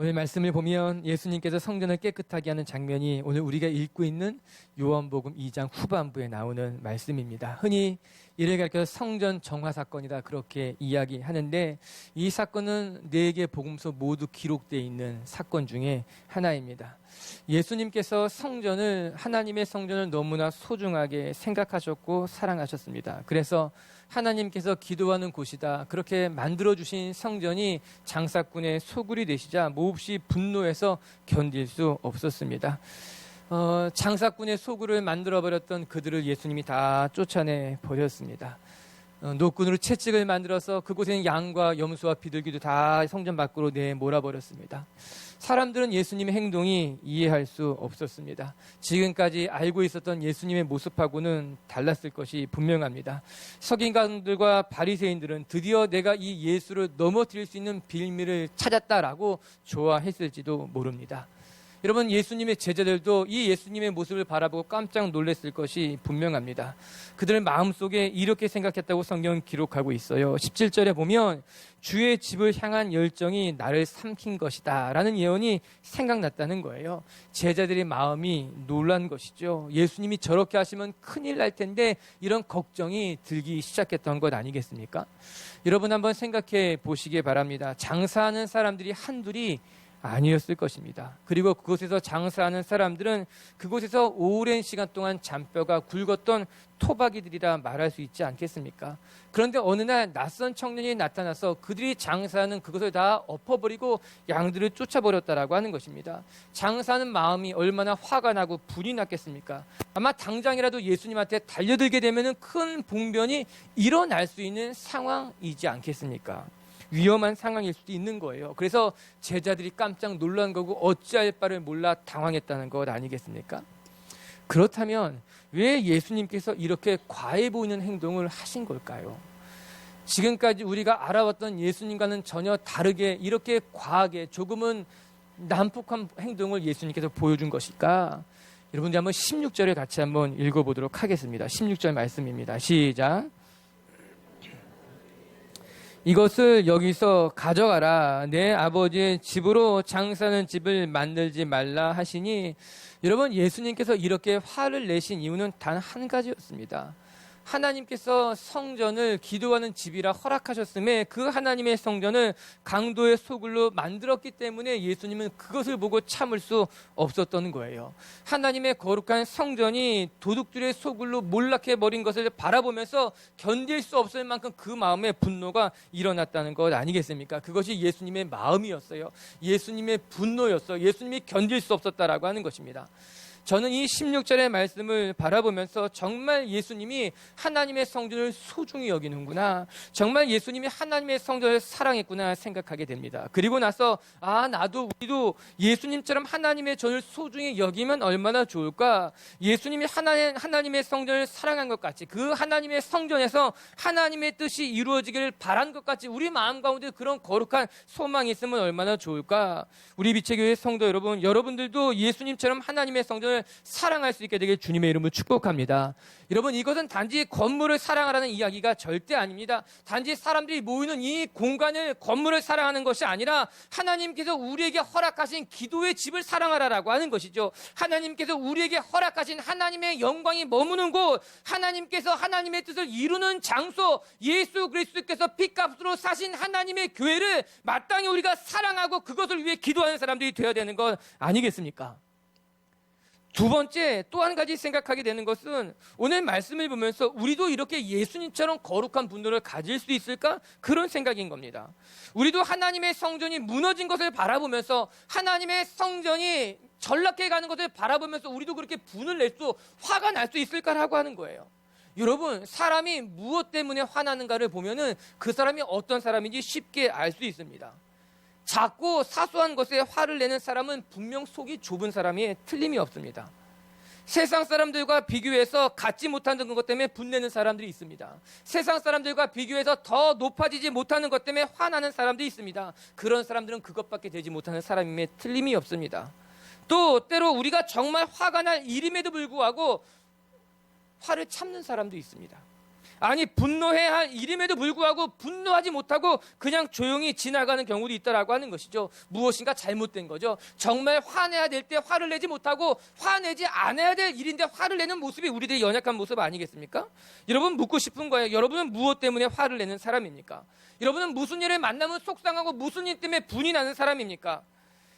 오늘 말씀을 보면 예수님께서 성전을 깨끗하게 하는 장면이 오늘 우리가 읽고 있는 요한복음 2장 후반부에 나오는 말씀입니다. 흔히 이를 가리켜 성전 정화 사건이다 그렇게 이야기하는데, 이 사건은 4개 복음서 모두 기록되어 있는 사건 중에 하나입니다. 예수님께서 하나님의 성전을 너무나 소중하게 생각하셨고 사랑하셨습니다. 그래서 하나님께서 기도하는 곳이다 그렇게 만들어주신 성전이 장사꾼의 소굴이 되시자 몹시 분노해서 견딜 수 없었습니다. 장사꾼의 소굴을 만들어버렸던 그들을 예수님이 다 쫓아내 버렸습니다. 노끈으로 채찍을 만들어서 그곳에는 양과 염소와 비둘기도 다 성전 밖으로 내몰아버렸습니다. 사람들은 예수님의 행동이 이해할 수 없었습니다. 지금까지 알고 있었던 예수님의 모습하고는 달랐을 것이 분명합니다. 서기관들과 바리새인들은 드디어 내가 이 예수를 넘어뜨릴 수 있는 빌미를 찾았다라고 좋아했을지도 모릅니다. 여러분, 예수님의 제자들도 이 예수님의 모습을 바라보고 깜짝 놀랐을 것이 분명합니다. 그들의 마음속에 이렇게 생각했다고 성경은 기록하고 있어요. 17절에 보면 주의 집을 향한 열정이 나를 삼킨 것이다 라는 예언이 생각났다는 거예요. 제자들의 마음이 놀란 것이죠. 예수님이 저렇게 하시면 큰일 날 텐데 이런 걱정이 들기 시작했던 것 아니겠습니까? 여러분, 한번 생각해 보시기 바랍니다. 장사하는 사람들이 한둘이 아니었을 것입니다. 그리고 그곳에서 장사하는 사람들은 그곳에서 오랜 시간 동안 잔뼈가 굵었던 토박이들이라 말할 수 있지 않겠습니까? 그런데 어느 날 낯선 청년이 나타나서 그들이 장사하는 그것을 다 엎어버리고 양들을 쫓아버렸다라고 하는 것입니다. 장사하는 마음이 얼마나 화가 나고 불이 났겠습니까? 아마 당장이라도 예수님한테 달려들게 되면 큰 봉변이 일어날 수 있는 상황이지 않겠습니까? 위험한 상황일 수도 있는 거예요. 그래서 제자들이 깜짝 놀란 거고 어찌할 바를 몰라 당황했다는 것 아니겠습니까? 그렇다면 왜 예수님께서 이렇게 과해 보이는 행동을 하신 걸까요? 지금까지 우리가 알아왔던 예수님과는 전혀 다르게 이렇게 과하게 조금은 난폭한 행동을 예수님께서 보여준 것일까? 여러분들 한번 16절에 같이 한번 읽어보도록 하겠습니다. 16절 말씀입니다. 시작. 이것을 여기서 가져가라. 내 아버지의 집으로 장사하는 집을 만들지 말라 하시니, 여러분, 예수님께서 이렇게 화를 내신 이유는 단 한 가지였습니다. 하나님께서 성전을 기도하는 집이라 허락하셨음에 그 하나님의 성전을 강도의 소굴로 만들었기 때문에 예수님은 그것을 보고 참을 수 없었던 거예요. 하나님의 거룩한 성전이 도둑들의 소굴로 몰락해버린 것을 바라보면서 견딜 수 없을 만큼 그 마음에 분노가 일어났다는 것 아니겠습니까? 그것이 예수님의 마음이었어요. 예수님의 분노였어요. 예수님이 견딜 수 없었다라고 하는 것입니다. 저는 이 16절의 말씀을 바라보면서 정말 예수님이 하나님의 성전을 소중히 여기는구나, 정말 예수님이 하나님의 성전을 사랑했구나 생각하게 됩니다. 그리고 나서 우리도 예수님처럼 하나님의 전을 소중히 여기면 얼마나 좋을까. 예수님이 하나님의 성전을 사랑한 것 같이, 그 하나님의 성전에서 하나님의 뜻이 이루어지기를 바란 것 같이 우리 마음 가운데 그런 거룩한 소망이 있으면 얼마나 좋을까. 우리 비체교회 성도 여러분, 여러분들도 예수님처럼 하나님의 성전을 사랑할 수 있게 되길 주님의 이름으로 축복합니다. 여러분, 이것은 단지 건물을 사랑하라는 이야기가 절대 아닙니다. 단지 사람들이 모이는 이 공간을, 건물을 사랑하는 것이 아니라 하나님께서 우리에게 허락하신 기도의 집을 사랑하라라고 하는 것이죠. 하나님께서 우리에게 허락하신 하나님의 영광이 머무는 곳, 하나님께서 하나님의 뜻을 이루는 장소, 예수 그리스도께서 핏값으로 사신 하나님의 교회를 마땅히 우리가 사랑하고 그것을 위해 기도하는 사람들이 되어야 되는 것 아니겠습니까? 두 번째, 또 한 가지 생각하게 되는 것은 오늘 말씀을 보면서 우리도 이렇게 예수님처럼 거룩한 분노를 가질 수 있을까? 그런 생각인 겁니다. 우리도 하나님의 성전이 무너진 것을 바라보면서, 하나님의 성전이 전락해 가는 것을 바라보면서 우리도 그렇게 분을 낼 수, 화가 날 수 있을까라고 하는 거예요. 여러분, 사람이 무엇 때문에 화나는가를 보면은 그 사람이 어떤 사람인지 쉽게 알 수 있습니다. 작고 사소한 것에 화를 내는 사람은 분명 속이 좁은 사람이 틀림이 없습니다. 세상 사람들과 비교해서 갖지 못하는 것 때문에 분내는 사람들이 있습니다. 세상 사람들과 비교해서 더 높아지지 못하는 것 때문에 화나는 사람들이 있습니다. 그런 사람들은 그것밖에 되지 못하는 사람임에 틀림이 없습니다. 또 때로 우리가 정말 화가 날 일임에도 불구하고 화를 참는 사람도 있습니다. 아니 분노해야 할 일임에도 불구하고 분노하지 못하고 그냥 조용히 지나가는 경우도 있다라고 하는 것이죠. 무엇인가 잘못된 거죠. 정말 화내야 될 때 화를 내지 못하고 화내지 않아야 될 일인데 화를 내는 모습이 우리들의 연약한 모습 아니겠습니까? 여러분 묻고 싶은 거예요. 여러분은 무엇 때문에 화를 내는 사람입니까? 여러분은 무슨 일을 만나면 속상하고 무슨 일 때문에 분이 나는 사람입니까?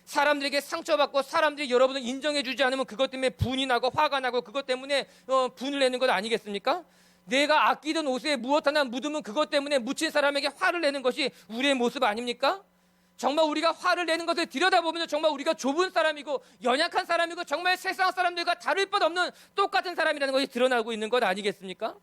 사람들에게 상처받고 사람들이 여러분을 인정해주지 않으면 그것 때문에 분이 나고 화가 나고 그것 때문에 분을 내는 것 아니겠습니까? 내가 아끼던 옷에 무엇 하나 묻으면 그것 때문에 묻힌 사람에게 화를 내는 것이 우리의 모습 아닙니까? 정말 우리가 화를 내는 것을 들여다보면 정말 우리가 좁은 사람이고 연약한 사람이고 정말 세상 사람들과 다를 것 없는 똑같은 사람이라는 것이 드러나고 있는 것 아니겠습니까?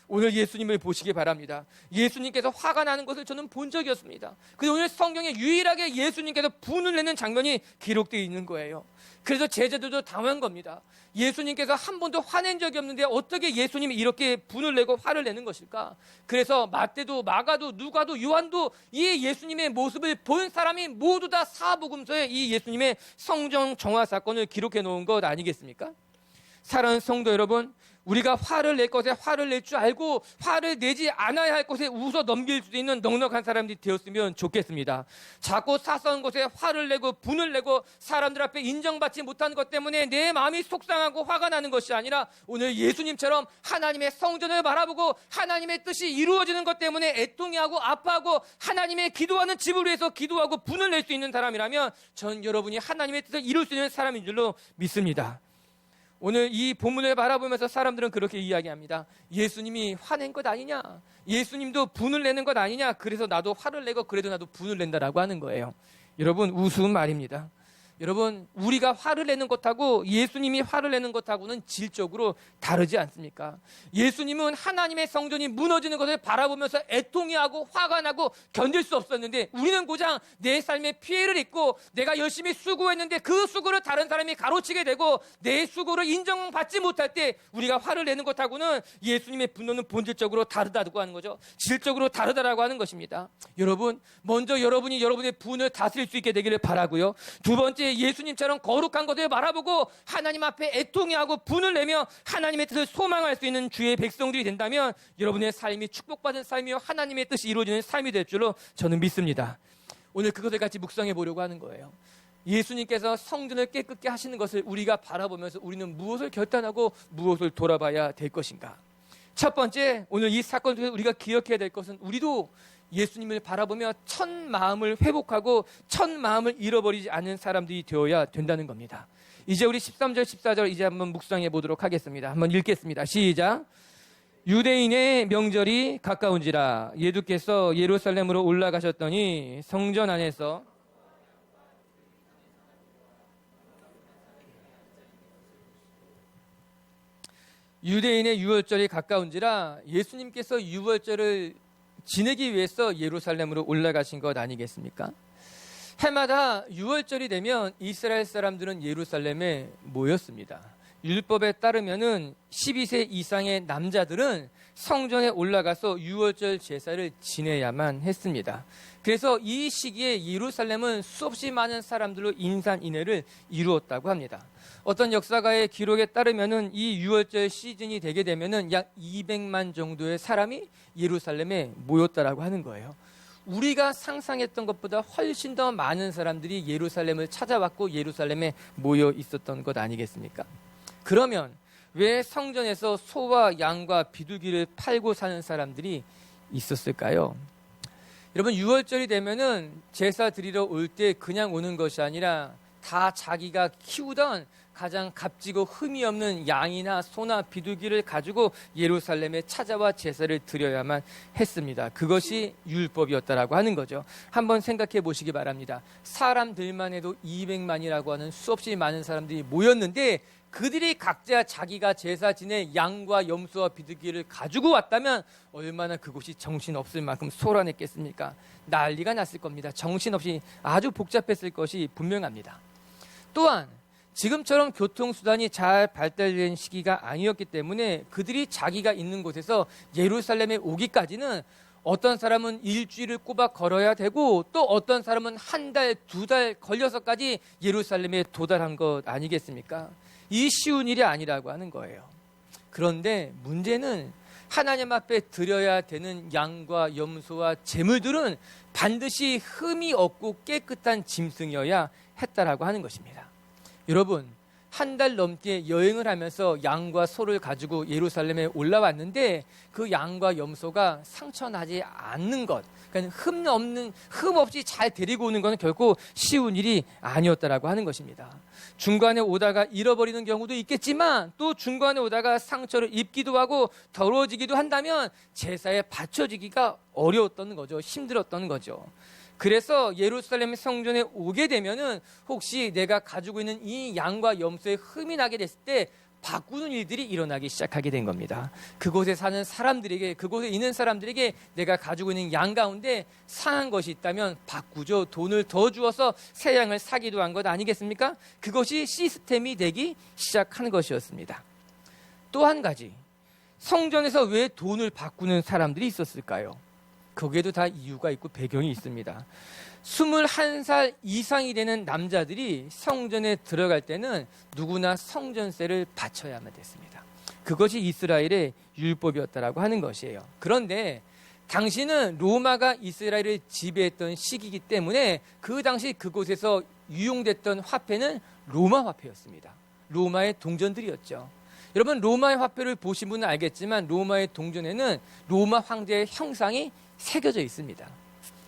오늘 예수님을 보시기 바랍니다. 예수님께서 화가 나는 것을 저는 본 적이 없습니다. 그런데 오늘 성경에 유일하게 예수님께서 분을 내는 장면이 기록되어 있는 거예요. 그래서 제자들도 당황한 겁니다. 예수님께서 한 번도 화낸 적이 없는데 어떻게 예수님이 이렇게 분을 내고 화를 내는 것일까? 그래서 마태도 마가도 누가도 요한도 이 예수님의 모습을 본 사람이 모두 다 사복음서에 이 예수님의 성령 정화 사건을 기록해 놓은 것 아니겠습니까? 사랑하는 성도 여러분, 우리가 화를 낼 것에 화를 낼 줄 알고 화를 내지 않아야 할 것에 웃어 넘길 수 있는 넉넉한 사람들이 되었으면 좋겠습니다. 자꾸 사소한 것에 화를 내고 분을 내고 사람들 앞에 인정받지 못하는 것 때문에 내 마음이 속상하고 화가 나는 것이 아니라 오늘 예수님처럼 하나님의 성전을 바라보고 하나님의 뜻이 이루어지는 것 때문에 애통해하고 아파하고 하나님의 기도하는 집을 위해서 기도하고 분을 낼 수 있는 사람이라면 전 여러분이 하나님의 뜻을 이룰 수 있는 사람인 줄로 믿습니다. 오늘 이 본문을 바라보면서 사람들은 그렇게 이야기합니다. 예수님이 화낸 것 아니냐? 예수님도 분을 내는 것 아니냐? 그래서 나도 화를 내고 그래도 나도 분을 낸다라고 하는 거예요. 여러분, 우스운 말입니다. 여러분, 우리가 화를 내는 것하고 예수님이 화를 내는 것하고는 질적으로 다르지 않습니까? 예수님은 하나님의 성전이 무너지는 것을 바라보면서 애통해하고 화가 나고 견딜 수 없었는데 우리는 고작 내 삶에 피해를 입고 내가 열심히 수고했는데 그 수고를 다른 사람이 가로치게 되고 내 수고를 인정받지 못할 때 우리가 화를 내는 것하고는 예수님의 분노는 본질적으로 다르다고 하는 거죠. 질적으로 다르다라고 하는 것입니다. 여러분, 먼저 여러분이 여러분의 분을 다스릴 수 있게 되기를 바라고요. 두 번째, 예수님처럼 거룩한 것을 바라보고 하나님 앞에 애통해하고 분을 내며 하나님의 뜻을 소망할 수 있는 주의 백성들이 된다면 여러분의 삶이 축복받은 삶이요 하나님의 뜻이 이루어지는 삶이 될 줄로 저는 믿습니다. 오늘 그것을 같이 묵상해 보려고 하는 거예요. 예수님께서 성전을 깨끗게 하시는 것을 우리가 바라보면서 우리는 무엇을 결단하고 무엇을 돌아봐야 될 것인가? 첫 번째, 오늘 이 사건 중에서 우리가 기억해야 될 것은 우리도 예수님을 바라보며 첫 마음을 회복하고 첫 마음을 잃어버리지 않는 사람들이 되어야 된다는 겁니다. 이제 우리 13절 14절 이제 한번 묵상해 보도록 하겠습니다. 한번 읽겠습니다. 시작. 유대인의 명절이 가까운지라 예수께서 예루살렘으로 올라가셨더니 성전 안에서 유대인의 유월절이 가까운지라 예수님께서 유월절을 지내기 위해서 예루살렘으로 올라가신 것 아니겠습니까? 해마다 유월절이 되면 이스라엘 사람들은 예루살렘에 모였습니다. 율법에 따르면은 12세 이상의 남자들은 성전에 올라가서 유월절 제사를 지내야만 했습니다. 그래서 이 시기에 예루살렘은 수없이 많은 사람들로 인산인해를 이루었다고 합니다. 어떤 역사가의 기록에 따르면은 이 유월절 시즌이 되게 되면은 약 200만 정도의 사람이 예루살렘에 모였다라고 하는 거예요. 우리가 상상했던 것보다 훨씬 더 많은 사람들이 예루살렘을 찾아왔고 예루살렘에 모여 있었던 것 아니겠습니까? 그러면 왜 성전에서 소와 양과 비둘기를 팔고 사는 사람들이 있었을까요? 여러분, 유월절이 되면은 제사 드리러 올 때 그냥 오는 것이 아니라 다 자기가 키우던 가장 값지고 흠이 없는 양이나 소나 비둘기를 가지고 예루살렘에 찾아와 제사를 드려야만 했습니다. 그것이 율법이었다라고 하는 거죠. 한번 생각해 보시기 바랍니다. 사람들만 해도 200만이라고 하는 수없이 많은 사람들이 모였는데 그들이 각자 자기가 제사 지낼 양과 염소와 비둘기를 가지고 왔다면 얼마나 그곳이 정신없을 만큼 소란했겠습니까? 난리가 났을 겁니다. 정신없이 아주 복잡했을 것이 분명합니다. 또한 지금처럼 교통수단이 잘 발달된 시기가 아니었기 때문에 그들이 자기가 있는 곳에서 예루살렘에 오기까지는 어떤 사람은 일주일을 꼬박 걸어야 되고 또 어떤 사람은 한 달, 두 달 걸려서까지 예루살렘에 도달한 것 아니겠습니까? 이 쉬운 일이 아니라고 하는 거예요. 그런데 문제는 하나님 앞에 드려야 되는 양과 염소와 제물들은 반드시 흠이 없고 깨끗한 짐승이어야 했다라고 하는 것입니다. 여러분, 한 달 넘게 여행을 하면서 양과 소를 가지고 예루살렘에 올라왔는데 그 양과 염소가 상처나지 않는 것, 그러니까 흠 없이 잘 데리고 오는 것은 결코 쉬운 일이 아니었다라고 하는 것입니다. 중간에 오다가 잃어버리는 경우도 있겠지만 또 중간에 오다가 상처를 입기도 하고 더러워지기도 한다면 제사에 바쳐지기가 어려웠던 거죠. 힘들었던 거죠. 그래서 예루살렘 성전에 오게 되면은 혹시 내가 가지고 있는 이 양과 염소에 흠이 나게 됐을 때 바꾸는 일들이 일어나기 시작하게 된 겁니다. 그곳에 사는 사람들에게, 그곳에 있는 사람들에게 내가 가지고 있는 양 가운데 상한 것이 있다면 바꾸죠. 돈을 더 주어서 새 양을 사기도 한 것 아니겠습니까? 그것이 시스템이 되기 시작한 것이었습니다. 또 한 가지, 성전에서 왜 돈을 바꾸는 사람들이 있었을까요? 거기에도 다 이유가 있고 배경이 있습니다. 21살 이상이 되는 남자들이 성전에 들어갈 때는 누구나 성전세를 바쳐야만 됐습니다. 그것이 이스라엘의 율법이었다라고 하는 것이에요. 그런데 당시는 로마가 이스라엘을 지배했던 시기이기 때문에 그 당시 그곳에서 유용됐던 화폐는 로마 화폐였습니다. 로마의 동전들이었죠. 여러분, 로마의 화폐를 보신 분은 알겠지만 로마의 동전에는 로마 황제의 형상이 새겨져 있습니다.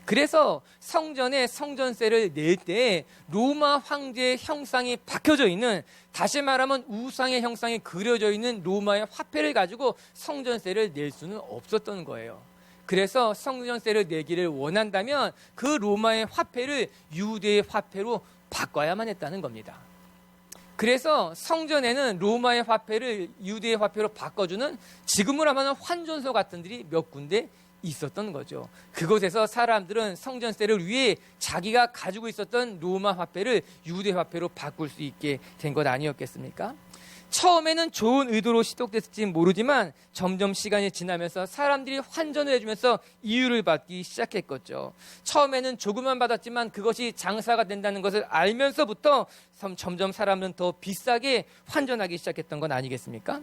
그래서 성전에 성전세를 낼 때 로마 황제의 형상이 박혀져 있는, 다시 말하면 우상의 형상이 그려져 있는 로마의 화폐를 가지고 성전세를 낼 수는 없었던 거예요. 그래서 성전세를 내기를 원한다면 그 로마의 화폐를 유대의 화폐로 바꿔야만 했다는 겁니다. 그래서 성전에는 로마의 화폐를 유대의 화폐로 바꿔주는 지금으로 하면 환전소 같은 들이 몇 군데 있었던 거죠. 그곳에서 사람들은 성전세를 위해 자기가 가지고 있었던 로마 화폐를 유대 화폐로 바꿀 수 있게 된 것 아니었겠습니까? 처음에는 좋은 의도로 시작됐을지 모르지만 점점 시간이 지나면서 사람들이 환전을 해주면서 이유를 받기 시작했겠죠. 처음에는 조금만 받았지만 그것이 장사가 된다는 것을 알면서부터 점점 사람은 더 비싸게 환전하기 시작했던 건 아니겠습니까?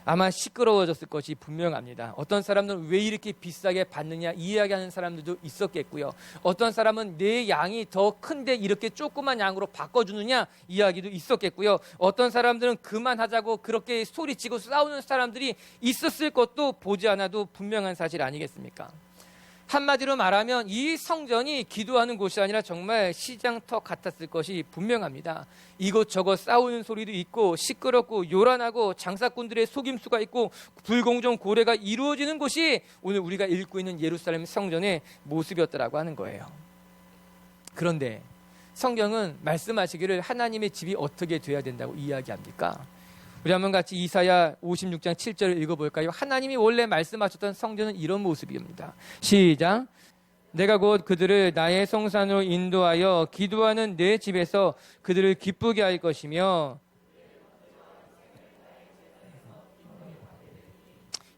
아마 시끄러워졌을 것이 분명합니다. 어떤 사람들은 왜 이렇게 비싸게 받느냐 이야기하는 사람들도 있었겠고요. 어떤 사람은 내 양이 더 큰데 이렇게 조그만 양으로 바꿔주느냐 이야기도 있었겠고요. 어떤 사람들은 그만하자고 그렇게 소리치고 싸우는 사람들이 있었을 것도 보지 않아도 분명한 사실 아니겠습니까? 한마디로 말하면 이 성전이 기도하는 곳이 아니라 정말 시장터 같았을 것이 분명합니다. 이곳저곳 싸우는 소리도 있고 시끄럽고 요란하고 장사꾼들의 속임수가 있고 불공정 고래가 이루어지는 곳이 오늘 우리가 읽고 있는 예루살렘 성전의 모습이었다라고 하는 거예요. 그런데 성경은 말씀하시기를 하나님의 집이 어떻게 돼야 된다고 이야기합니까? 우리 한번 같이 이사야 56장 7절을 읽어볼까요? 하나님이 원래 말씀하셨던 성전은 이런 모습입니다. 시작. 내가 곧 그들을 나의 성산으로 인도하여 기도하는 내 집에서 그들을 기쁘게 할 것이며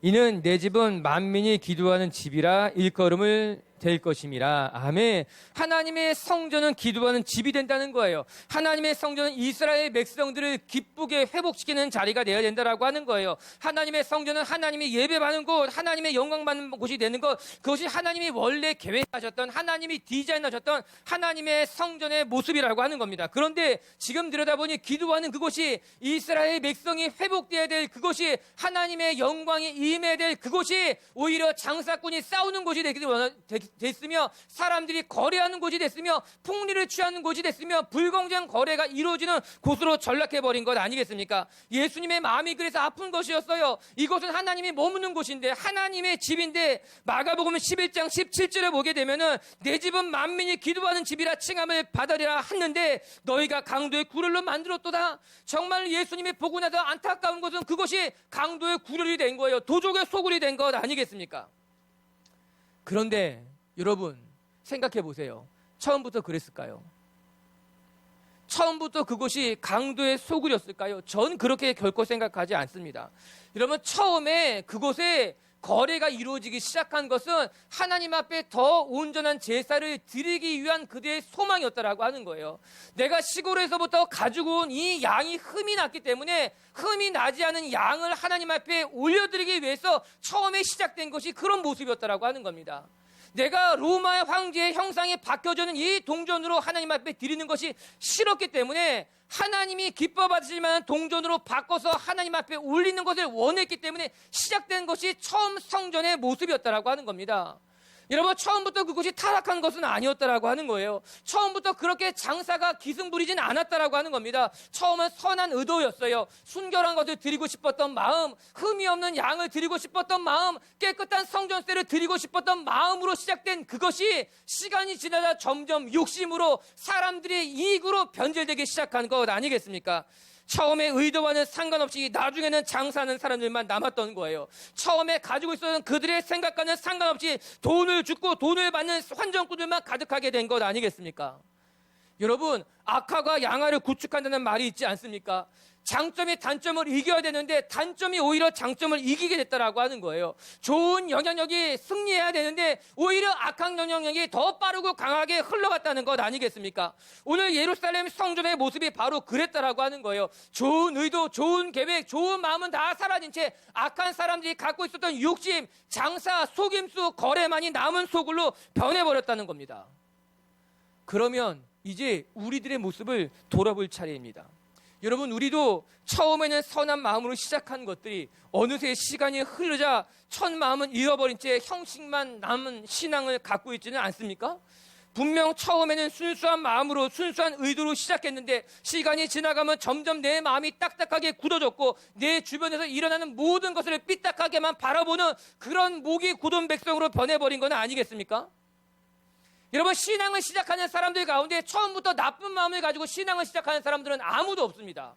이는 내 집은 만민이 기도하는 집이라 일컬음을 될 것임이라. 아멘. 하나님의 성전은 기도하는 집이 된다는 거예요. 하나님의 성전은 이스라엘 백성들을 기쁘게 회복시키는 자리가 되어야 된다라고 하는 거예요. 하나님의 성전은 하나님이 예배받는 곳, 하나님의 영광받는 곳이 되는 것, 그것이 하나님이 원래 계획하셨던, 하나님이 디자인하셨던 하나님의 성전의 모습이라고 하는 겁니다. 그런데 지금 들여다보니 기도하는 그곳이 이스라엘 백성이 회복되어야 될 그곳이, 하나님의 영광이 임해야 될 그곳이 오히려 장사꾼이 싸우는 곳이 됐으며 사람들이 거래하는 곳이 됐으며 폭리를 취하는 곳이 됐으며 불공정 거래가 이루어지는 곳으로 전락해버린 것 아니겠습니까? 예수님의 마음이 그래서 아픈 것이었어요. 이곳은 하나님이 머무는 곳인데, 하나님의 집인데, 마가복음 11장 17절에 보게 되면은 내 집은 만민이 기도하는 집이라 칭함을 받으리라 하는데 너희가 강도의 구렬로 만들었도다. 정말 예수님이 보고 나서 안타까운 것은 그것이 강도의 구렬이 된 거예요. 도적의 소굴이 된 것 아니겠습니까? 그런데 여러분 생각해 보세요. 처음부터 그랬을까요? 처음부터 그것이 강도의 소굴이었을까요? 전 그렇게 결코 생각하지 않습니다. 여러분, 처음에 그곳에 거래가 이루어지기 시작한 것은 하나님 앞에 더 온전한 제사를 드리기 위한 그들의 소망이었다라고 하는 거예요. 내가 시골에서부터 가지고 온 이 양이 흠이 났기 때문에 흠이 나지 않은 양을 하나님 앞에 올려드리기 위해서 처음에 시작된 것이 그런 모습이었다라고 하는 겁니다. 내가 로마의 황제의 형상에 박혀주는 이 동전으로 하나님 앞에 드리는 것이 싫었기 때문에 하나님이 기뻐 받으실 만한 동전으로 바꿔서 하나님 앞에 올리는 것을 원했기 때문에 시작된 것이 처음 성전의 모습이었다라고 하는 겁니다. 여러분, 처음부터 그것이 타락한 것은 아니었다라고 하는 거예요. 처음부터 그렇게 장사가 기승부리진 않았다라고 하는 겁니다. 처음은 선한 의도였어요. 순결한 것을 드리고 싶었던 마음, 흠이 없는 양을 드리고 싶었던 마음, 깨끗한 성전세를 드리고 싶었던 마음으로 시작된 그것이 시간이 지나자 점점 욕심으로 사람들의 이익으로 변질되기 시작한 것 아니겠습니까? 처음에 의도와는 상관없이 나중에는 장사하는 사람들만 남았던 거예요. 처음에 가지고 있었던 그들의 생각과는 상관없이 돈을 주고 돈을 받는 환전꾼들만 가득하게 된 것 아니겠습니까? 여러분, 악화가 양화를 구축한다는 말이 있지 않습니까? 장점이 단점을 이겨야 되는데 단점이 오히려 장점을 이기게 됐다라고 하는 거예요. 좋은 영향력이 승리해야 되는데 오히려 악한 영향력이 더 빠르고 강하게 흘러갔다는 것 아니겠습니까? 오늘 예루살렘 성전의 모습이 바로 그랬다라고 하는 거예요. 좋은 의도, 좋은 계획, 좋은 마음은 다 사라진 채 악한 사람들이 갖고 있었던 욕심, 장사, 속임수, 거래만이 남은 소굴로 변해버렸다는 겁니다. 그러면 이제 우리들의 모습을 돌아볼 차례입니다. 여러분, 우리도 처음에는 선한 마음으로 시작한 것들이 어느새 시간이 흐르자 첫 마음은 잃어버린 채 형식만 남은 신앙을 갖고 있지는 않습니까? 분명 처음에는 순수한 마음으로 순수한 의도로 시작했는데 시간이 지나가면 점점 내 마음이 딱딱하게 굳어졌고 내 주변에서 일어나는 모든 것을 삐딱하게만 바라보는 그런 목이 굳은 백성으로 변해버린 건 아니겠습니까? 여러분, 신앙을 시작하는 사람들 가운데 처음부터 나쁜 마음을 가지고 신앙을 시작하는 사람들은 아무도 없습니다.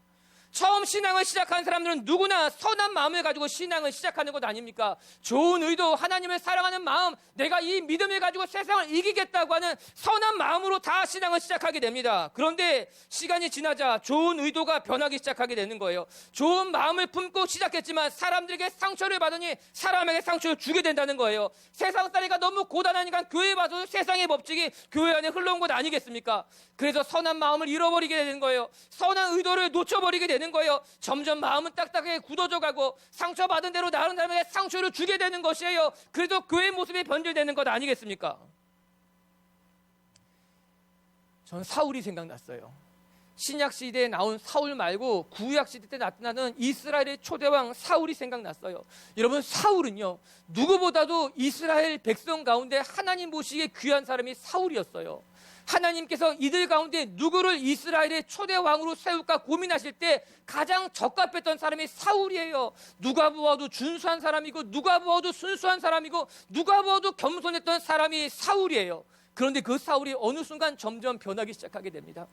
처음 신앙을 시작한 사람들은 누구나 선한 마음을 가지고 신앙을 시작하는 것 아닙니까? 좋은 의도, 하나님을 사랑하는 마음, 내가 이 믿음을 가지고 세상을 이기겠다고 하는 선한 마음으로 다 신앙을 시작하게 됩니다. 그런데 시간이 지나자 좋은 의도가 변하기 시작하게 되는 거예요. 좋은 마음을 품고 시작했지만 사람들에게 상처를 받으니 사람에게 상처를 주게 된다는 거예요. 세상살이가 너무 고단하니까 교회에 와서 세상의 법칙이 교회 안에 흘러온 것 아니겠습니까? 그래서 선한 마음을 잃어버리게 되는 거예요. 선한 의도를 놓쳐버리게 되는 거예요. 점점 마음은 딱딱하게 굳어져 가고 상처받은 대로 다른 사람에게 상처를 주게 되는 것이에요. 그래도 교회의 모습이 변질되는 것 아니겠습니까? 전 사울이 생각났어요. 신약 시대에 나온 사울 말고 구약 시대 때 나타나는 이스라엘의 초대왕 사울이 생각났어요. 여러분, 사울은요, 누구보다도 이스라엘 백성 가운데 하나님 보시기에 귀한 사람이 사울이었어요. 하나님께서 이들 가운데 누구를 이스라엘의 초대왕으로 세울까 고민하실 때 가장 적합했던 사람이 사울이에요. 누가 보아도 준수한 사람이고 누가 보아도 순수한 사람이고 누가 보아도 겸손했던 사람이 사울이에요. 그런데 그 사울이 어느 순간 점점 변하기 시작하게 됩니다.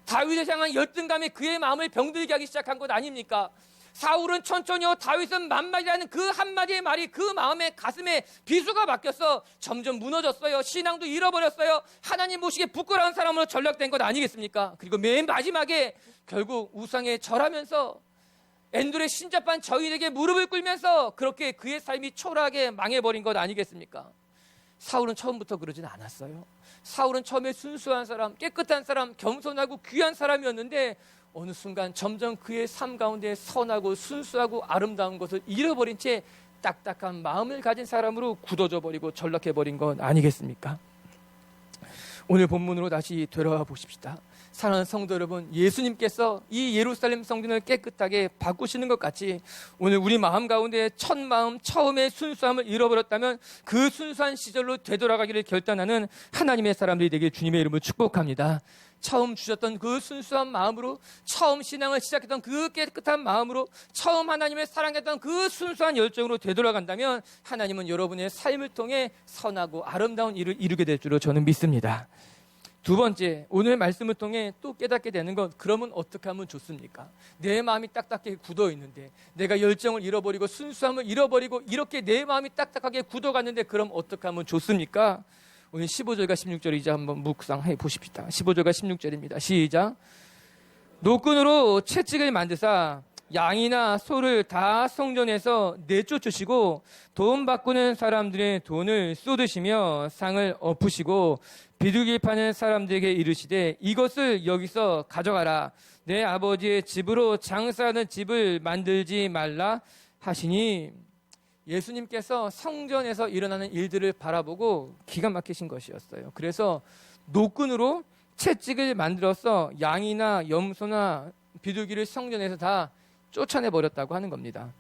다윗을 향한 열등감이 그의 마음을 병들게 하기 시작한 것 아닙니까? 사울은 천천히요, 다윗은 만마디라는 그 한마디의 말이 그 마음의 가슴에 비수가 바뀌어서 점점 무너졌어요. 신앙도 잃어버렸어요. 하나님 보시기에 부끄러운 사람으로 전락된 것 아니겠습니까? 그리고 맨 마지막에 결국 우상에 절하면서 엔돌의 신접한 저희에게 무릎을 꿇면서 그렇게 그의 삶이 초라하게 망해버린 것 아니겠습니까? 사울은 처음부터 그러진 않았어요. 사울은 처음에 순수한 사람, 깨끗한 사람, 겸손하고 귀한 사람이었는데 어느 순간 점점 그의 삶 가운데 선하고 순수하고 아름다운 것을 잃어버린 채 딱딱한 마음을 가진 사람으로 굳어져 버리고 전락해 버린 건 아니겠습니까? 오늘 본문으로 다시 되돌아 보십시다. 사랑하는 성도 여러분, 예수님께서 이 예루살렘 성전을 깨끗하게 바꾸시는 것 같이 오늘 우리 마음 가운데 첫 마음, 처음의 순수함을 잃어버렸다면 그 순수한 시절로 되돌아가기를 결단하는 하나님의 사람들이 되길 주님의 이름으로 축복합니다. 처음 주셨던 그 순수한 마음으로, 처음 신앙을 시작했던 그 깨끗한 마음으로, 처음 하나님을 사랑했던 그 순수한 열정으로 되돌아간다면 하나님은 여러분의 삶을 통해 선하고 아름다운 일을 이루게 될 줄로 저는 믿습니다. 두 번째, 오늘 말씀을 통해 또 깨닫게 되는 건, 그러면 어떻게 하면 좋습니까? 내 마음이 딱딱하게 굳어 있는데, 내가 열정을 잃어버리고 순수함을 잃어버리고 이렇게 내 마음이 딱딱하게 굳어갔는데 그럼 어떻게 하면 좋습니까? 오늘 15절과 16절 이제 한번 묵상해 보십시다. 15절과 16절입니다. 시작. 노끈으로 채찍을 만드사 양이나 소를 다 성전에서 내쫓으시고 돈 바꾸는 사람들의 돈을 쏟으시며 상을 엎으시고 비둘기 파는 사람들에게 이르시되 이것을 여기서 가져가라. 내 아버지의 집으로 장사하는 집을 만들지 말라 하시니, 예수님께서 성전에서 일어나는 일들을 바라보고 기가 막히신 것이었어요. 그래서 노끈으로 채찍을 만들어서 양이나 염소나 비둘기를 성전에서 다 쫓아내버렸다고 하는 겁니다.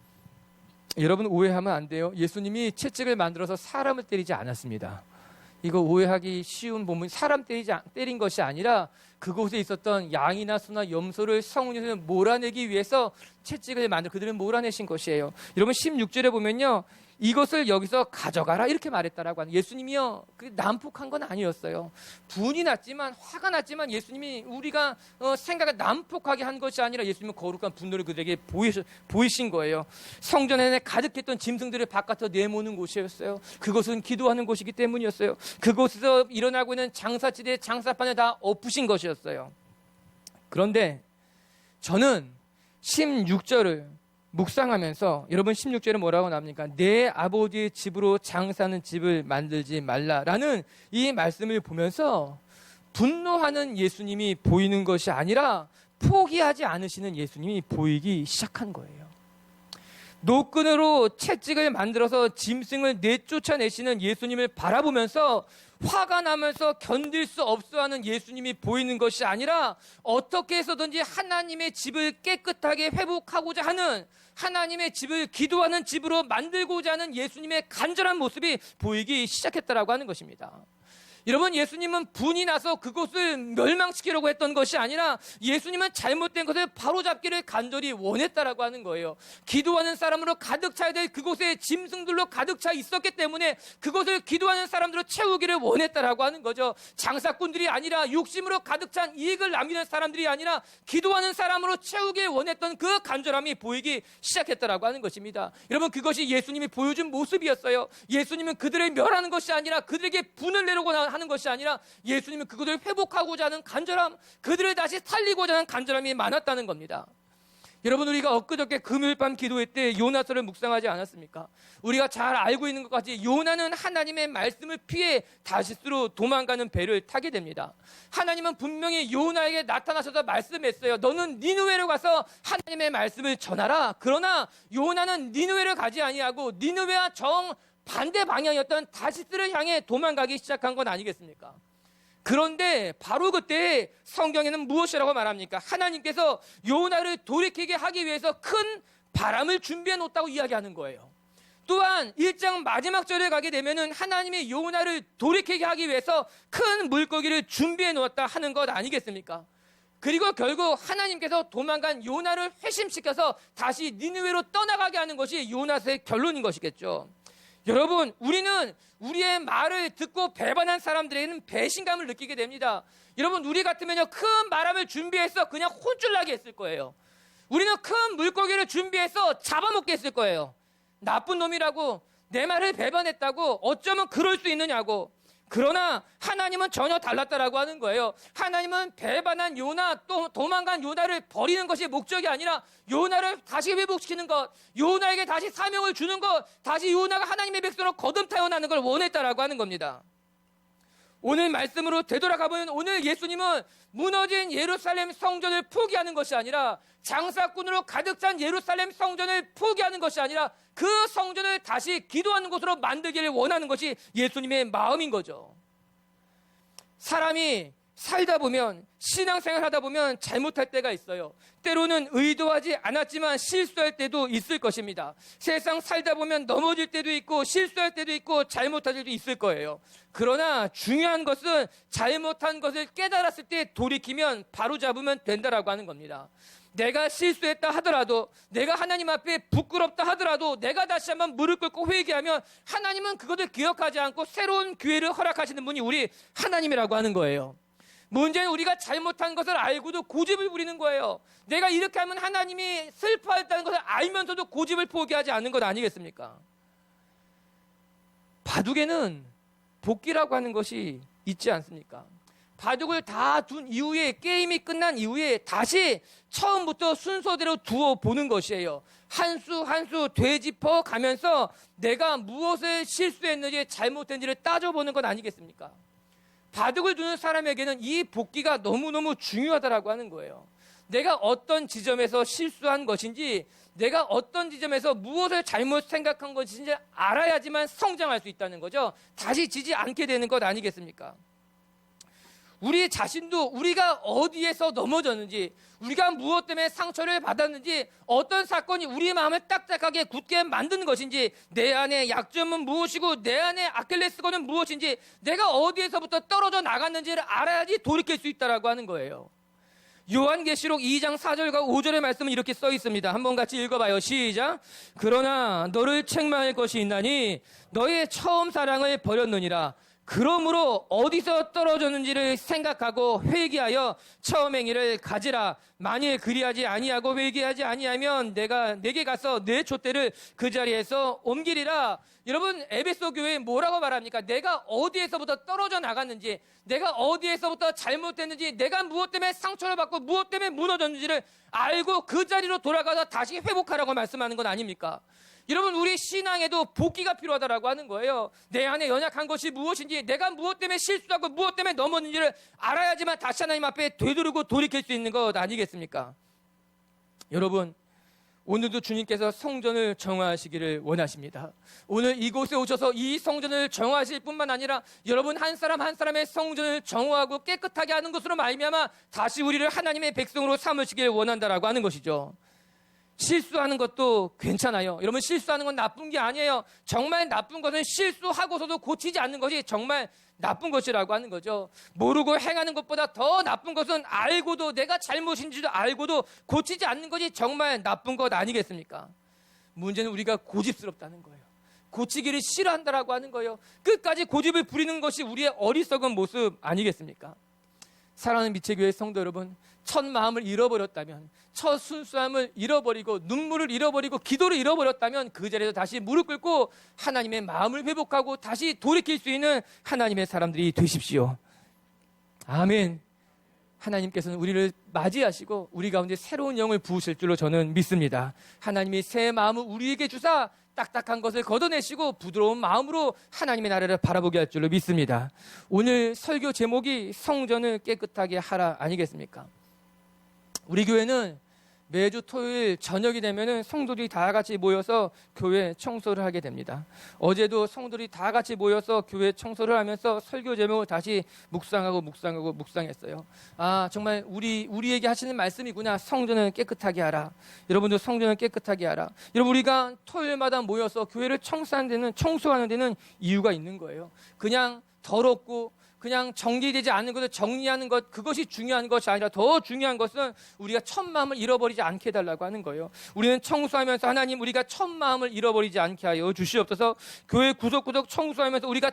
여러분, 오해하면 안 돼요. 예수님이 채찍을 만들어서 사람을 때리지 않았습니다. 이거 오해하기 쉬운 부분, 사람 때린 것이 아니라 그곳에 있었던 양이나 소나 염소를 성전에서 몰아내기 위해서 채찍을 만들어 그들을 몰아내신 것이에요. 여러분, 16절에 보면요, 이것을 여기서 가져가라 이렇게 말했다라고 하는, 예수님이요 난폭한 건 아니었어요. 분이 났지만, 화가 났지만 예수님이 우리가 생각을 난폭하게 한 것이 아니라 예수님은 거룩한 분노를 그들에게 보이신 거예요. 성전 안에 가득했던 짐승들을 바깥으로 내모는 곳이었어요. 그것은 기도하는 곳이기 때문이었어요. 그곳에서 일어나고 있는 장사치대 장사판을 다 엎으신 것이었어요. 그런데 저는 16절을 묵상하면서, 여러분 16절에 뭐라고 나옵니까? 내 아버지의 집으로 장사하는 집을 만들지 말라라는 이 말씀을 보면서 분노하는 예수님이 보이는 것이 아니라 포기하지 않으시는 예수님이 보이기 시작한 거예요. 노끈으로 채찍을 만들어서 짐승을 내쫓아내시는 예수님을 바라보면서 화가 나면서 견딜 수 없어하는 예수님이 보이는 것이 아니라 어떻게 해서든지 하나님의 집을 깨끗하게 회복하고자 하는, 하나님의 집을 기도하는 집으로 만들고자 하는 예수님의 간절한 모습이 보이기 시작했다라고 하는 것입니다. 여러분, 예수님은 분이 나서 그곳을 멸망시키려고 했던 것이 아니라 예수님은 잘못된 것을 바로잡기를 간절히 원했다라고 하는 거예요. 기도하는 사람으로 가득 차야 될 그곳에 짐승들로 가득 차 있었기 때문에 그곳을 기도하는 사람들로 채우기를 원했다라고 하는 거죠. 장사꾼들이 아니라, 욕심으로 가득 찬 이익을 남기는 사람들이 아니라 기도하는 사람으로 채우길 원했던 그 간절함이 보이기 시작했다라고 하는 것입니다. 여러분, 그것이 예수님이 보여준 모습이었어요. 예수님은 그들을 멸하는 것이 아니라, 그들에게 분을 내려고 하는 것이 아니라 예수님은 그들을 회복하고자 하는 간절함, 그들을 다시 살리고자 하는 간절함이 많았다는 겁니다. 여러분, 우리가 엊그저께 금요일 밤 기도회 때 요나서를 묵상하지 않았습니까? 우리가 잘 알고 있는 것 같이 요나는 하나님의 말씀을 피해 다시스로 도망가는 배를 타게 됩니다. 하나님은 분명히 요나에게 나타나셔서 말씀했어요. 너는 니느웨로 가서 하나님의 말씀을 전하라. 그러나 요나는 니느웨를 가지 아니하고 니느웨와 정 반대 방향이었던 다시스를 향해 도망가기 시작한 건 아니겠습니까? 그런데 바로 그때 성경에는 무엇이라고 말합니까? 하나님께서 요나를 돌이키게 하기 위해서 큰 바람을 준비해 놓았다고 이야기하는 거예요. 또한 1장 마지막 절에 가게 되면은 하나님이 요나를 돌이키게 하기 위해서 큰 물고기를 준비해 놓았다 하는 것 아니겠습니까? 그리고 결국 하나님께서 도망간 요나를 회심시켜서 다시 니느웨로 떠나가게 하는 것이 요나서의 결론인 것이겠죠. 여러분, 우리는 우리의 말을 듣고 배반한 사람들에게는 배신감을 느끼게 됩니다. 여러분, 우리 같으면요, 큰 바람을 준비해서 그냥 혼쭐나게 했을 거예요. 우리는 큰 물고기를 준비해서 잡아먹게 했을 거예요. 나쁜 놈이라고, 내 말을 배반했다고, 어쩌면 그럴 수 있느냐고. 그러나 하나님은 전혀 달랐다라고 하는 거예요. 하나님은 배반한 요나, 또 도망간 요나를 버리는 것이 목적이 아니라 요나를 다시 회복시키는 것, 요나에게 다시 사명을 주는 것, 다시 요나가 하나님의 백성으로 거듭 태어나는 걸 원했다라고 하는 겁니다. 오늘 말씀으로 되돌아가보면, 오늘 예수님은 무너진 예루살렘 성전을 포기하는 것이 아니라, 장사꾼으로 가득 찬 예루살렘 성전을 포기하는 것이 아니라 그 성전을 다시 기도하는 곳으로 만들기를 원하는 것이 예수님의 마음인 거죠. 사람이 살다 보면, 신앙생활 하다 보면 잘못할 때가 있어요. 때로는 의도하지 않았지만 실수할 때도 있을 것입니다. 세상 살다 보면 넘어질 때도 있고 실수할 때도 있고 잘못할 때도 있을 거예요. 그러나 중요한 것은 잘못한 것을 깨달았을 때 돌이키면 바로잡으면 된다라고 하는 겁니다. 내가 실수했다 하더라도, 내가 하나님 앞에 부끄럽다 하더라도 내가 다시 한번 무릎 꿇고 회개하면 하나님은 그것을 기억하지 않고 새로운 기회를 허락하시는 분이 우리 하나님이라고 하는 거예요. 문제는 우리가 잘못한 것을 알고도 고집을 부리는 거예요. 내가 이렇게 하면 하나님이 슬퍼했다는 것을 알면서도 고집을 포기하지 않는 것 아니겠습니까? 바둑에는 복기라고 하는 것이 있지 않습니까? 바둑을 다 둔 이후에, 게임이 끝난 이후에 다시 처음부터 순서대로 두어 보는 것이에요. 한 수 한 수 되짚어 가면서 내가 무엇을 실수했는지 잘못했는지를 따져보는 것 아니겠습니까? 바둑을 두는 사람에게는 이 복기가 너무너무 중요하다라고 하는 거예요. 내가 어떤 지점에서 실수한 것인지, 내가 어떤 지점에서 무엇을 잘못 생각한 것인지 알아야지만 성장할 수 있다는 거죠. 다시 지지 않게 되는 것 아니겠습니까? 우리 자신도 우리가 어디에서 넘어졌는지, 우리가 무엇 때문에 상처를 받았는지, 어떤 사건이 우리 마음을 딱딱하게 굳게 만드는 것인지, 내 안에 약점은 무엇이고 내 안에 아킬레스건은 무엇인지, 내가 어디에서부터 떨어져 나갔는지를 알아야지 돌이킬 수 있다라고 하는 거예요. 요한계시록 2장 4절과 5절의 말씀은 이렇게 써 있습니다. 한번 같이 읽어봐요. 시작. 그러나 너를 책망할 것이 있나니 너의 처음 사랑을 버렸느니라. 그러므로 어디서 떨어졌는지를 생각하고 회개하여 처음 행위를 가지라. 만일 그리하지 아니하고 회개하지 아니하면 내가 내게 가서 내 촛대를 그 자리에서 옮기리라. 여러분, 에베소 교회에 뭐라고 말합니까? 내가 어디에서부터 떨어져 나갔는지, 내가 어디에서부터 잘못했는지, 내가 무엇 때문에 상처를 받고 무엇 때문에 무너졌는지를 알고 그 자리로 돌아가서 다시 회복하라고 말씀하는 건 아닙니까? 여러분, 우리 신앙에도 복기가 필요하다라고 하는 거예요. 내 안에 연약한 것이 무엇인지, 내가 무엇 때문에 실수하고 무엇 때문에 넘었는지를 알아야지만 다시 하나님 앞에 되돌이고 돌이킬 수 있는 것 아니겠습니까? 여러분, 오늘도 주님께서 성전을 정화하시기를 원하십니다. 오늘 이곳에 오셔서 이 성전을 정화하실 뿐만 아니라 여러분 한 사람 한 사람의 성전을 정화하고 깨끗하게 하는 것으로 말미암아 다시 우리를 하나님의 백성으로 삼으시기를 원한다라고 하는 것이죠. 실수하는 것도 괜찮아요. 여러분, 실수하는 건 나쁜 게 아니에요. 정말 나쁜 것은 실수하고서도 고치지 않는 것이 정말 나쁜 것이라고 하는 거죠. 모르고 행하는 것보다 더 나쁜 것은 알고도, 내가 잘못인지도 알고도 고치지 않는 것이 정말 나쁜 것 아니겠습니까? 문제는 우리가 고집스럽다는 거예요. 고치기를 싫어한다라고 하는 거예요. 끝까지 고집을 부리는 것이 우리의 어리석은 모습 아니겠습니까? 사랑하는 미체교회 성도 여러분, 첫 마음을 잃어버렸다면, 첫 순수함을 잃어버리고 눈물을 잃어버리고 기도를 잃어버렸다면 그 자리에서 다시 무릎 꿇고 하나님의 마음을 회복하고 다시 돌이킬 수 있는 하나님의 사람들이 되십시오. 아멘. 하나님께서는 우리를 맞이하시고 우리 가운데 새로운 영을 부으실 줄로 저는 믿습니다. 하나님이 새 마음을 우리에게 주사 딱딱한 것을 걷어내시고 부드러운 마음으로 하나님의 나라를 바라보게 할 줄로 믿습니다. 오늘 설교 제목이 성전을 깨끗하게 하라 아니겠습니까? 우리 교회는 매주 토요일 저녁이 되면은 성도들이 다 같이 모여서 교회 청소를 하게 됩니다. 어제도 성도들이 다 같이 모여서 교회 청소를 하면서 설교 제목을 다시 묵상했어요. 아, 정말 우리에게 하시는 말씀이구나. 성전을 깨끗하게 하라. 여러분도 성전을 깨끗하게 하라. 여러분, 우리가 토요일마다 모여서 교회를 청소하는 데는 이유가 있는 거예요. 그냥 더럽고 그냥 정리되지 않는 것을 정리하는 것, 그것이 중요한 것이 아니라 더 중요한 것은 우리가 첫 마음을 잃어버리지 않게 해달라고 하는 거예요. 우리는 청소하면서 하나님, 우리가 첫 마음을 잃어버리지 않게 하여 주시옵소서. 교회 구석구석 청소하면서 우리가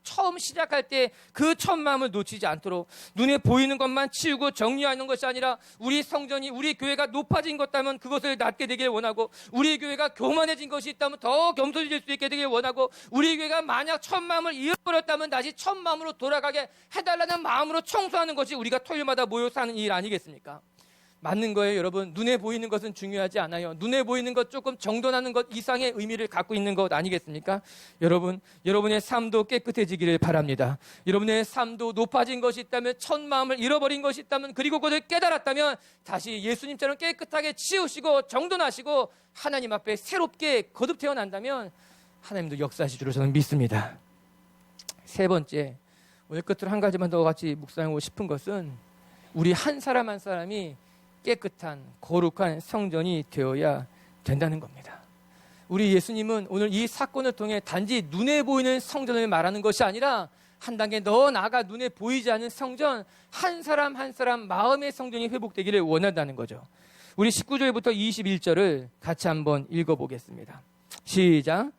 처음 시작할 때 그 첫 마음을 놓치지 않도록, 눈에 보이는 것만 치우고 정리하는 것이 아니라 우리 성전이, 우리 교회가 높아진 것 있다면 그것을 낮게 되길 원하고, 우리 교회가 교만해진 것이 있다면 더 겸손해질 수 있게 되길 원하고, 우리 교회가 만약 첫 마음을 잃어버렸다면 다시 첫 마음으로 돌아가게 해달라는 마음으로 청소하는 것이 우리가 토요일마다 모여서 하는 일 아니겠습니까? 맞는 거예요, 여러분. 눈에 보이는 것은 중요하지 않아요. 눈에 보이는 것 조금 정돈하는 것 이상의 의미를 갖고 있는 것 아니겠습니까? 여러분, 여러분의 삶도 깨끗해지기를 바랍니다. 여러분의 삶도 높아진 것이 있다면, 첫 마음을 잃어버린 것이 있다면, 그리고 그것을 깨달았다면 다시 예수님처럼 깨끗하게 치우시고 정돈하시고 하나님 앞에 새롭게 거듭 태어난다면 하나님도 역사하실 줄로 저는 믿습니다. 세 번째, 오늘 끝으로 한 가지만 더 같이 묵상하고 싶은 것은 우리 한 사람 한 사람이 깨끗한 거룩한 성전이 되어야 된다는 겁니다. 우리 예수님은 오늘 이 사건을 통해 단지 눈에 보이는 성전을 말하는 것이 아니라 한 단계 더 나아가 눈에 보이지 않는 성전, 한 사람 한 사람 마음의 성전이 회복되기를 원한다는 거죠. 우리 19절부터 21절을 같이 한번 읽어보겠습니다. 시작.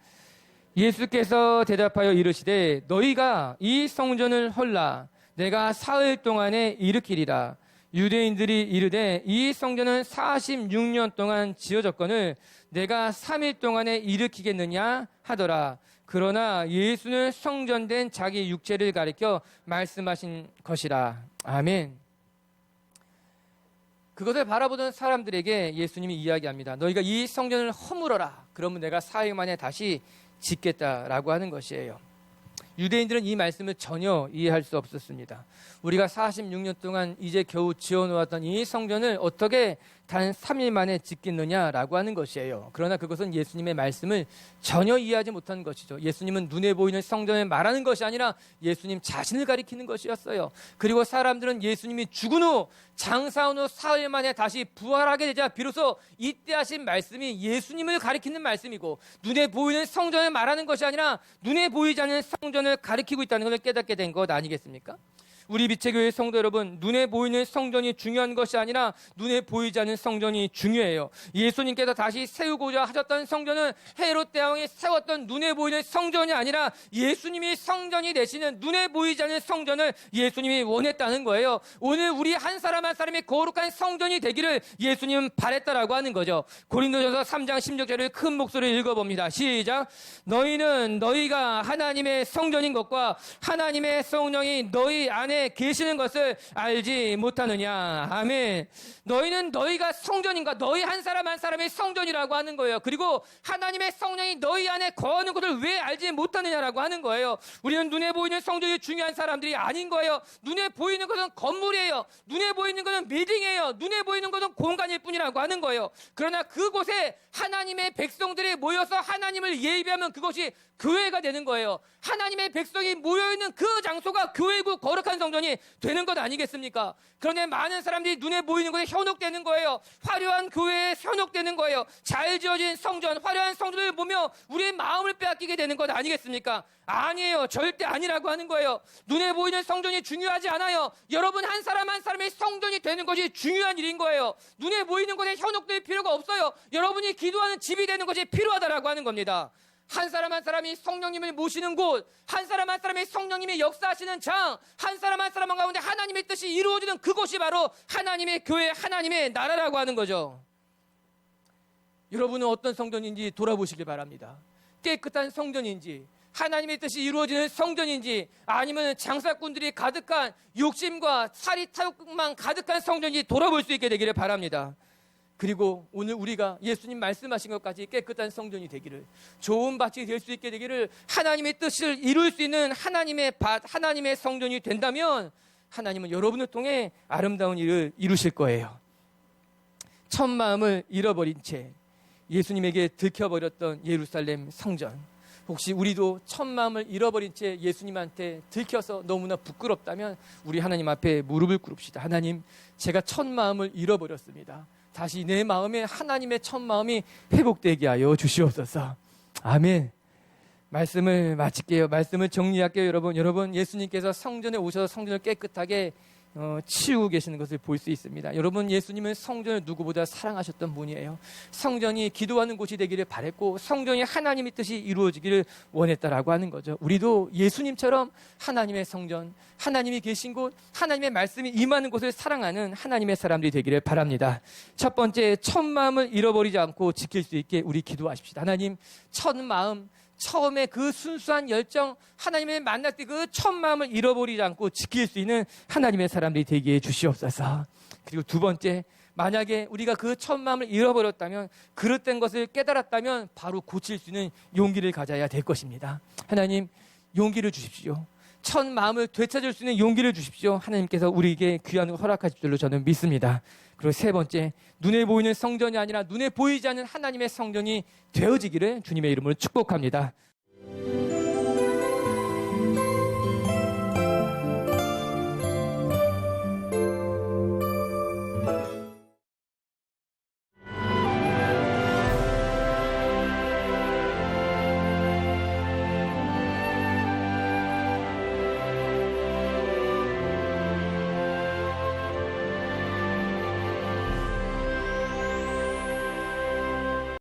예수께서 대답하여 이르시되 너희가 이 성전을 헐라 내가 사흘 동안에 일으키리라. 유대인들이 이르되 이 성전은 46년 동안 지어졌거늘 내가 3일 동안에 일으키겠느냐 하더라. 그러나 예수는 성전된 자기 육체를 가리켜 말씀하신 것이라. 아멘. 그것을 바라보던 사람들에게 예수님이 이야기합니다. 너희가 이 성전을 허물어라. 그러면 내가 4일 만에 다시 짓겠다라고 하는 것이에요. 유대인들은 이 말씀을 전혀 이해할 수 없었습니다. 우리가 46년 동안 이제 겨우 지어놓았던 이 성전을 어떻게 단 3일 만에 짓겠느냐라고 하는 것이에요. 그러나 그것은 예수님의 말씀을 전혀 이해하지 못한 것이죠. 예수님은 눈에 보이는 성전을 말하는 것이 아니라 예수님 자신을 가리키는 것이었어요. 그리고 사람들은 예수님이 죽은 후 장사한 후 4일 만에 다시 부활하게 되자 비로소 이때 하신 말씀이 예수님을 가리키는 말씀이고, 눈에 보이는 성전을 말하는 것이 아니라 눈에 보이지 않는 성전을 가리키고 있다는 것을 깨닫게 된 것 아니겠습니까? 우리 빛의교회 성도 여러분, 눈에 보이는 성전이 중요한 것이 아니라 눈에 보이지 않는 성전이 중요해요. 예수님께서 다시 세우고자 하셨던 성전은 헤롯 대왕이 세웠던 눈에 보이는 성전이 아니라 예수님이 성전이 되시는 눈에 보이지 않는 성전을 예수님이 원했다는 거예요. 오늘 우리 한 사람 한 사람이 거룩한 성전이 되기를 예수님은 바랬다라고 하는 거죠. 고린도전서 3장 16절을 큰 목소리로 읽어봅니다. 시작. 너희는 너희가 하나님의 성전인 것과 하나님의 성령이 너희 안에 계시는 것을 알지 못하느냐. 아멘. 너희는 너희가 성전인가? 너희 한 사람 한 사람이 성전이라고 하는 거예요. 그리고 하나님의 성령이 너희 안에 거하는 것을 왜 알지 못하느냐라고 하는 거예요. 우리는 눈에 보이는 성전이 중요한 사람들이 아닌 거예요. 눈에 보이는 것은 건물이에요. 눈에 보이는 것은 빌딩이에요. 눈에 보이는 것은 공간일 뿐이라고 하는 거예요. 그러나 그곳에 하나님의 백성들이 모여서 하나님을 예배하면 그것이 교회가 되는 거예요. 하나님의 백성이 모여있는 그 장소가 교회고 거룩한 성전이 되는 것 아니겠습니까? 그런데 많은 사람들이 눈에 보이는 것에 현혹되는 거예요. 화려한 교회에 현혹되는 거예요. 잘 지어진 성전, 화려한 성전을 보며 우리의 마음을 빼앗기게 되는 것 아니겠습니까? 아니에요. 절대 아니라고 하는 거예요. 눈에 보이는 성전이 중요하지 않아요. 여러분 한 사람 한 사람의 성전이 되는 것이 중요한 일인 거예요. 눈에 보이는 것에 현혹될 필요가 없어요. 여러분이 기도하는 집이 되는 것이 필요하다라고 하는 겁니다. 한 사람 한 사람이 성령님을 모시는 곳, 한 사람 한 사람이 성령님이 역사하시는 장, 한 사람 한 사람 가운데 하나님의 뜻이 이루어지는 그곳이 바로 하나님의 교회, 하나님의 나라라고 하는 거죠. 여러분은 어떤 성전인지 돌아보시길 바랍니다. 깨끗한 성전인지, 하나님의 뜻이 이루어지는 성전인지, 아니면 장사꾼들이 가득한 욕심과 살이 탐욕만 가득한 성전인지 돌아볼 수 있게 되기를 바랍니다. 그리고 오늘 우리가 예수님 말씀하신 것까지 깨끗한 성전이 되기를, 좋은 밭이 될 수 있게 되기를, 하나님의 뜻을 이룰 수 있는 하나님의 밭, 하나님의 성전이 된다면 하나님은 여러분을 통해 아름다운 일을 이루실 거예요. 첫 마음을 잃어버린 채 예수님에게 들켜버렸던 예루살렘 성전, 혹시 우리도 첫 마음을 잃어버린 채 예수님한테 들켜서 너무나 부끄럽다면 우리 하나님 앞에 무릎을 꿇읍시다. 하나님, 제가 첫 마음을 잃어버렸습니다. 다시 내 마음에 하나님의 첫 마음이 회복되게 하여 주시옵소서. 아멘. 말씀을 마칠게요. 말씀을 정리할게요. 여러분 예수님께서 성전에 오셔서 성전을 깨끗하게 치우고 계시는 것을 볼 수 있습니다. 여러분, 예수님은 성전을 누구보다 사랑하셨던 분이에요. 성전이 기도하는 곳이 되기를 바랬고 성전이 하나님의 뜻이 이루어지기를 원했다라고 하는 거죠. 우리도 예수님처럼 하나님의 성전, 하나님이 계신 곳, 하나님의 말씀이 임하는 곳을 사랑하는 하나님의 사람들이 되기를 바랍니다. 첫 번째, 첫 마음을 잃어버리지 않고 지킬 수 있게 우리 기도하십시다. 하나님, 첫 마음, 처음에 그 순수한 열정, 하나님을 만날 때 그 첫 마음을 잃어버리지 않고 지킬 수 있는 하나님의 사람들이 되게 해 주시옵소서. 그리고 두 번째, 만약에 우리가 그 첫 마음을 잃어버렸다면, 그릇된 것을 깨달았다면 바로 고칠 수 있는 용기를 가져야 될 것입니다. 하나님, 용기를 주십시오. 첫 마음을 되찾을 수 있는 용기를 주십시오. 하나님께서 우리에게 귀한 걸 허락하실 줄로 저는 믿습니다. 그리고 세 번째, 눈에 보이는 성전이 아니라 눈에 보이지 않는 하나님의 성전이 되어지기를 주님의 이름으로 축복합니다.